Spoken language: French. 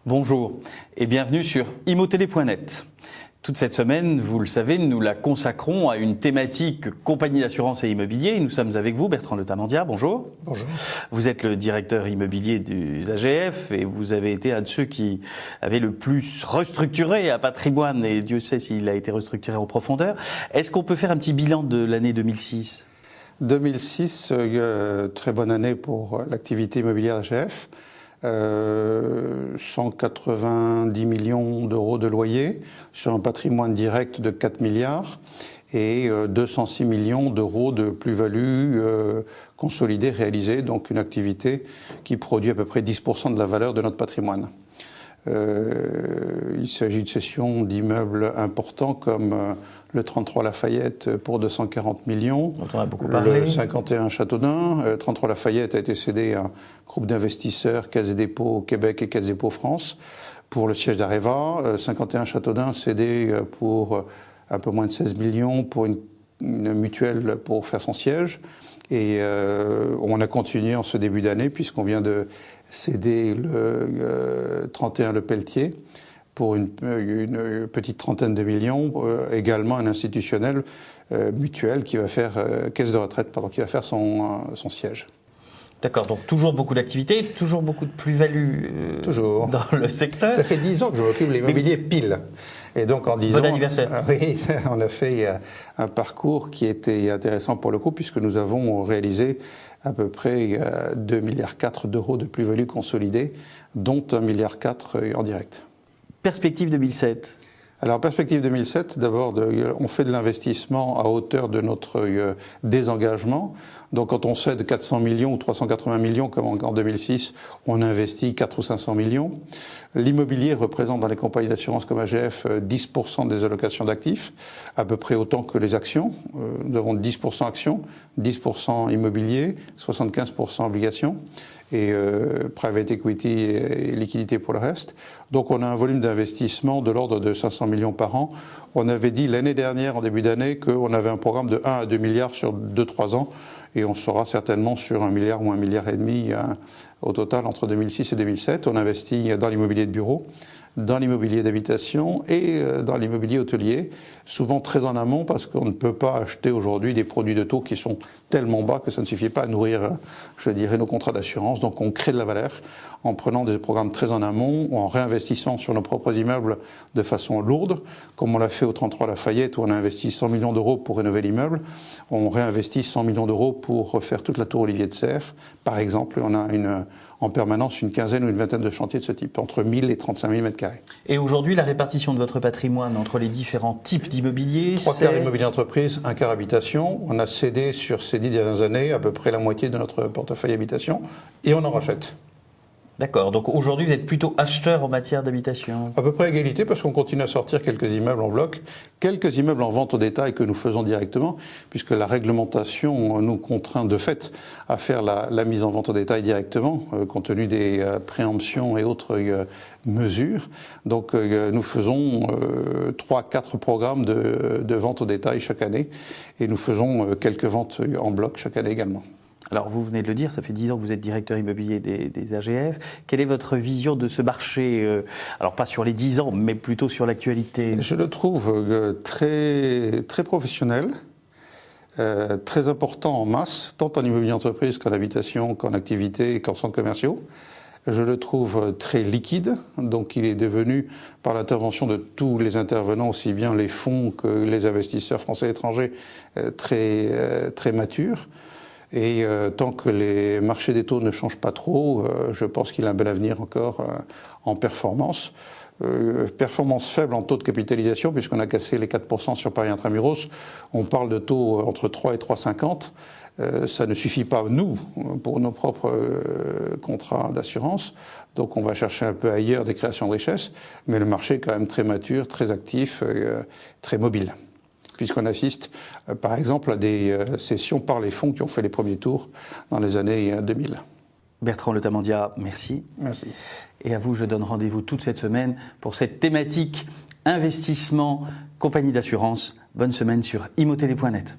Bonjour et bienvenue sur immotélé.net. Toute cette semaine, vous le savez, nous la consacrons à une thématique compagnie d'assurance et immobilier. Nous sommes avec vous, Bertrand Le Tamandia. Bonjour. Bonjour. Vous êtes le directeur immobilier des AGF et vous avez été un de ceux qui avaient le plus restructuré à patrimoine, et Dieu sait s'il a été restructuré en profondeur. Est-ce qu'on peut faire un petit bilan de l'année 2006 ? 2006, très bonne année pour l'activité immobilière AGF. 190 millions d'euros de loyer sur un patrimoine direct de 4 milliards et 206 millions d'euros de plus-value consolidée réalisée, donc une activité qui produit à peu près 10% de la valeur de notre patrimoine. Il s'agit de cessions d'immeubles importants comme le 33 Lafayette pour 240 millions, dont on a beaucoup parlé. Le 51 Châteaudun. 33 Lafayette a été cédé à un groupe d'investisseurs, Caisse des dépôts Québec et Caisse des dépôts France, pour le siège d'Areva. 51 Châteaudun cédé pour un peu moins de 16 millions pour une mutuelle pour faire son siège. Et on a continué en ce début d'année puisqu'on vient de céder le 31 Le Pelletier pour une petite trentaine de millions, également un institutionnel mutuel qui va faire caisse de retraite, qui va faire son siège. D'accord, donc toujours beaucoup d'activités, toujours beaucoup de plus-value dans le secteur. Ça fait 10 ans que je m'occupe de l'immobilier pile. Et donc en 10 ans, bon anniversaire. Oui, on a fait un parcours qui était intéressant pour le coup, puisque nous avons réalisé à peu près 2,4 milliards d'euros de plus-value consolidée, dont 1,4 milliard en direct. Perspective 2007. Alors, perspective 2007, d'abord, on fait de l'investissement à hauteur de notre désengagement. Donc, quand on cède 400 millions ou 380 millions, comme en 2006, on investit 400 ou 500 millions. L'immobilier représente dans les compagnies d'assurance comme AGF 10% des allocations d'actifs, à peu près autant que les actions. Nous avons 10% actions, 10% immobilier, 75% obligations, et private equity et liquidité pour le reste. Donc on a un volume d'investissement de l'ordre de 500 millions par an. On avait dit l'année dernière, en début d'année, qu'on avait un programme de 1 à 2 milliards sur 2-3 ans, et on sera certainement sur 1 milliard ou 1,5 milliard au total entre 2006 et 2007. On investit dans l'immobilier de bureau, dans l'immobilier d'habitation et dans l'immobilier hôtelier, souvent très en amont parce qu'on ne peut pas acheter aujourd'hui des produits de taux qui sont tellement bas que ça ne suffit pas à nourrir, je dirais, nos contrats d'assurance. Donc on crée de la valeur en prenant des programmes très en amont ou en réinvestissant sur nos propres immeubles de façon lourde, comme on l'a fait au 33 Lafayette où on a investi 100 millions d'euros pour rénover l'immeuble. On réinvestit 100 millions d'euros pour refaire toute la tour Olivier de Serres, par exemple. On a en permanence une quinzaine ou une vingtaine de chantiers de ce type, entre 1000 et 35 000 mètres carrés. Et aujourd'hui, la répartition de votre patrimoine entre les différents types d'immobilier, 3 quarts immobilier d'entreprise, 1 quart habitation. On a cédé sur ces 10 dernières années à peu près la moitié de notre portefeuille habitation et on en rachète. D'accord, donc aujourd'hui vous êtes plutôt acheteur en matière d'habitation? À peu près égalité parce qu'on continue à sortir quelques immeubles en bloc, quelques immeubles en vente au détail que nous faisons directement, puisque la réglementation nous contraint de fait à faire la mise en vente au détail directement, compte tenu des préemptions et autres mesures. Donc nous faisons 3-4 programmes de vente au détail chaque année et nous faisons quelques ventes en bloc chaque année également. Alors vous venez de le dire, ça fait 10 ans que vous êtes directeur immobilier des AGF. Quelle est votre vision de ce marché, alors pas sur les 10 ans, mais plutôt sur l'actualité? Je le trouve très, très professionnel, très important en masse, tant en immobilier d'entreprise qu'en habitation, qu'en activité, qu'en centres commerciaux. Je le trouve très liquide, donc il est devenu, par l'intervention de tous les intervenants, aussi bien les fonds que les investisseurs français et étrangers, très mature. Et tant que les marchés des taux ne changent pas trop, je pense qu'il a un bel avenir encore en performance. Performance faible en taux de capitalisation, puisqu'on a cassé les 4% sur Paris Intramuros. On parle de taux entre 3 et 3,50. Ça ne suffit pas, nous, pour nos propres contrats d'assurance. Donc on va chercher un peu ailleurs des créations de richesses. Mais le marché est quand même très mature, très actif, très mobile. Puisqu'on assiste, par exemple, à des cessions par les fonds qui ont fait les premiers tours dans les années 2000. Bertrand Le Tamandia, merci. Merci. Et à vous, je donne rendez-vous toute cette semaine pour cette thématique investissement, compagnie d'assurance. Bonne semaine sur imotélé.net.